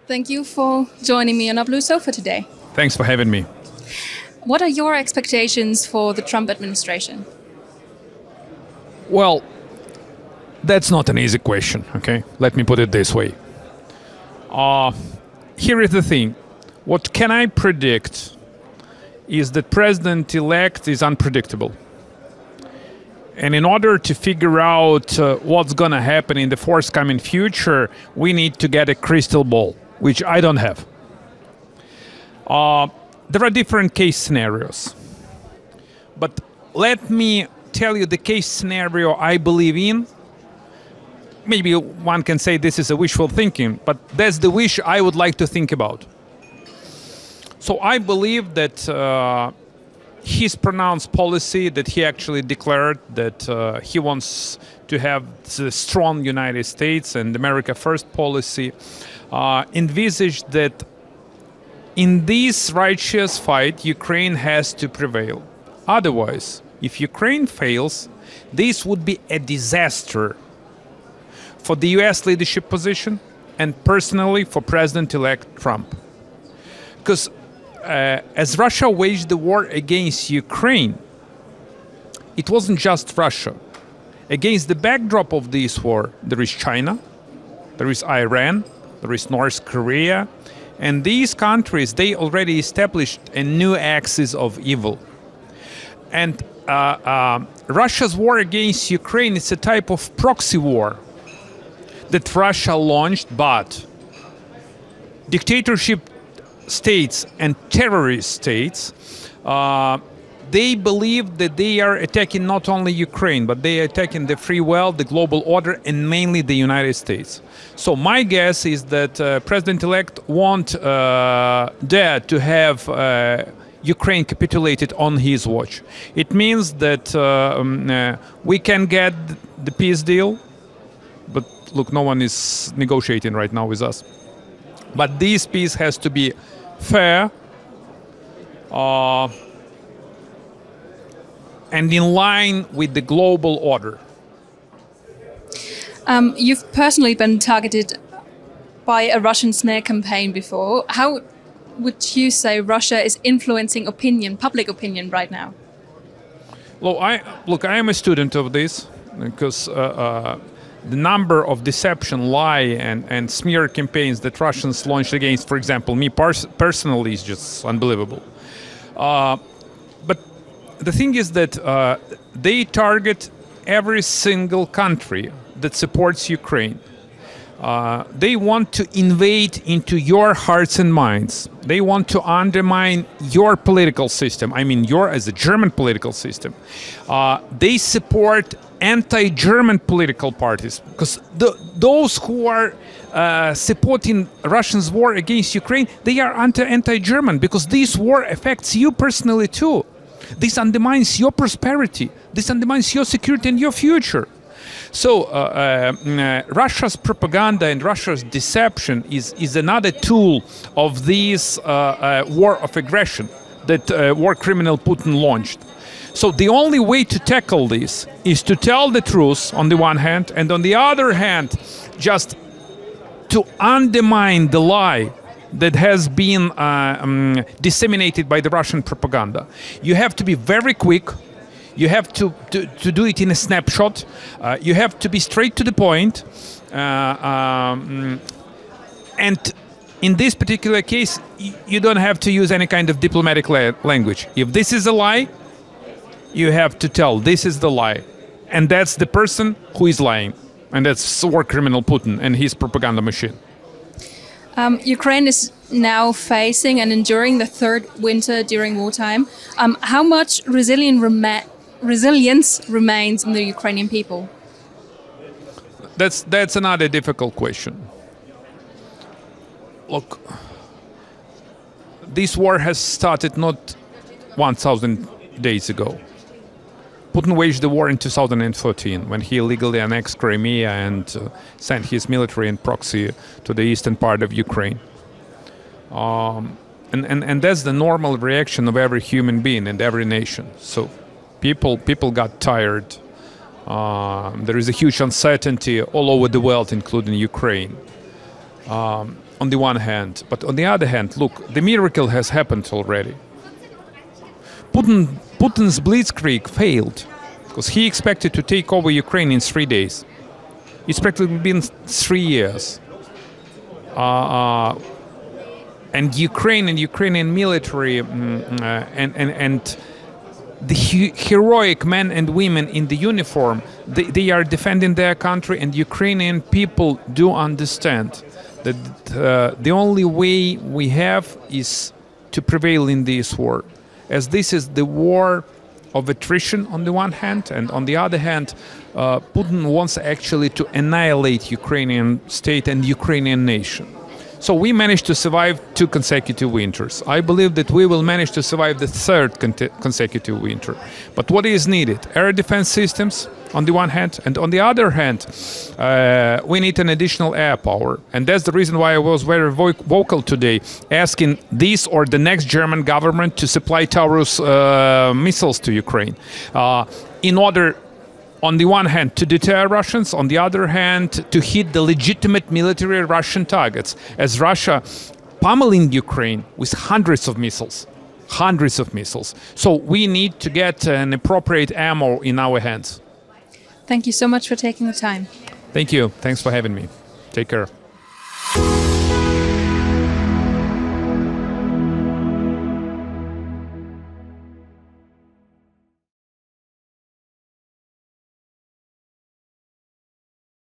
Thank you for joining me on our Blue Sofa today. Thanks for having me. What are your expectations for the Trump administration? Well, that's not an easy question, okay? Let me put it this way. Here is the thing. What can I predict is that President-elect is unpredictable. And in order to figure out what's going to happen in the forthcoming future, we need to get a crystal ball, which I don't have. There are different case scenarios. But let me tell you the case scenario I believe in. Maybe one can say this is a wishful thinking, but that's the wish I would like to think about. So I believe that his pronounced policy that he actually declared that he wants to have the strong United States and America First policy envisaged that in this righteous fight, Ukraine has to prevail. Otherwise, if Ukraine fails, this would be a disaster for the US leadership position and personally for President-elect Trump. Because as Russia waged the war against Ukraine, it wasn't just Russia. Against the backdrop of this war, there is China, there is Iran, there is North Korea, and these countries, they already established a new axis of evil. And Russia's war against Ukraine is a type of proxy war that Russia launched, but dictatorship states and terrorist states, they believe that they are attacking not only Ukraine, but they are attacking the free world, the global order, and mainly the United States. So my guess is that President-elect won't dare to have Ukraine capitulated on his watch. It means that we can get the peace deal, but look, no one is negotiating right now with us. But this peace has to be fair, and in line with the global order. You've personally been targeted by a Russian smear campaign before. How would you say Russia is influencing opinion, public opinion right now? Well, I am a student of this because the number of deception, lie, and smear campaigns that Russians launched against, for example, me personally, is just unbelievable. But the thing is that they target every single country that supports Ukraine. They want to invade into your hearts and minds. They want to undermine your political system. I mean, your as a German political system. They support anti-German political parties because those who are supporting Russia's war against Ukraine, they are anti-German because this war affects you personally too. This undermines your prosperity. This undermines your security and your future. So Russia's propaganda and Russia's deception is another tool of this war of aggression that war criminal Putin launched. So the only way to tackle this is to tell the truth on the one hand, and on the other hand, just to undermine the lie that has been disseminated by the Russian propaganda. You have to be very quick. You have to do it in a snapshot. You have to be straight to the point. And in this particular case, you don't have to use any kind of diplomatic language. If this is a lie, you have to tell this is the lie. And that's the person who is lying. And that's war criminal Putin and his propaganda machine. Ukraine is now facing and enduring the third winter during wartime. How much resilience remains in the Ukrainian people? That's another difficult question. Look, this war has started not 1,000 days ago. Putin waged the war in 2014 when he illegally annexed Crimea and sent his military and proxy to the eastern part of Ukraine. And that's the normal reaction of every human being and every nation. So people got tired. There is a huge uncertainty all over the world, including Ukraine. on the one hand. But on the other hand, look, the miracle has happened already. Putin's blitzkrieg failed because he expected to take over Ukraine in 3 days. It's practically been 3 years. And Ukraine and Ukrainian military and the heroic men and women in the uniform, they are defending their country, and Ukrainian people do understand that the only way we have is to prevail in this war, as this is the war of attrition on the one hand, and on the other hand, Putin wants actually to annihilate Ukrainian state and Ukrainian nation. So we managed to survive 2 consecutive winters. I believe that we will manage to survive the 3rd consecutive winter. But what is needed? Air defense systems on the one hand, and on the other hand, we need an additional air power. And that's the reason why I was very vocal today, asking this or the next German government to supply Taurus missiles to Ukraine in order, on the one hand, to deter Russians, on the other hand, to hit the legitimate military Russian targets, as Russia pummeling Ukraine with hundreds of missiles. So we need to get an appropriate ammo in our hands. Thank you so much for taking the time. Thank you. Thanks for having me. Take care.